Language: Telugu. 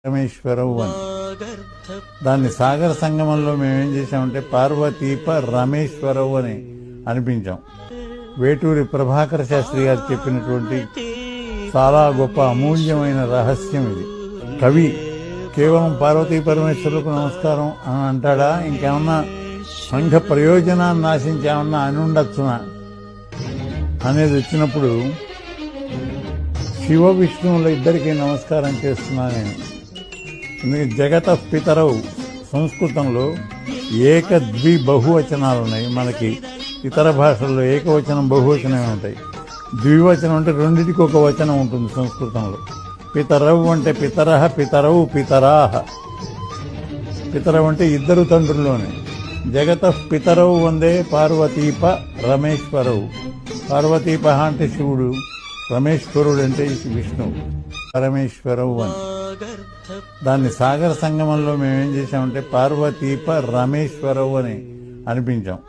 రమేశ్వరవు అని. దాన్ని సాగర సంగమంలో మేమేం చేశామంటే పార్వతీప రమేశ్వరవు అని అనిపించాం. వేటూరి ప్రభాకర శాస్త్రి గారు చెప్పినటువంటి చాలా గొప్ప అమూల్యమైన రహస్యం ఇది. కవి కేవలం పార్వతీ పరమేశ్వరులకు నమస్కారం అని అంటాడా, ఇంకేమన్నా సంఘ ప్రయోజనాన్ని ఆశించేమన్నా అని ఉండొచ్చునా అనేది వచ్చినప్పుడు శివ విష్ణువుల ఇద్దరికీ నమస్కారం చేస్తున్నా నేను. ఎందుకంటే జగత పితరవు సంస్కృతంలో ఏకద్వి బహువచనాలు ఉన్నాయి. మనకి ఇతర భాషల్లో ఏకవచనం బహువచనమే ఉంటాయి. ద్వివచనం అంటే రెండింటికి ఒక వచనం ఉంటుంది సంస్కృతంలో. పితరవు అంటే పితరహ, పితరవు పితరాహ. పితరవు అంటే ఇద్దరు తండ్రుల్లోనే. జగత పితరవు వందే పార్వతీప రమేశ్వరవు. పార్వతీప అంటే శివుడు, రమేశ్వరుడు అంటే విష్ణువు. పరమేశ్వరవు అని. దాన్ని సాగర సంగమంలో మేమేం చేశామంటే పార్వతీప రమేశ్వరవు అని అనిపించాం.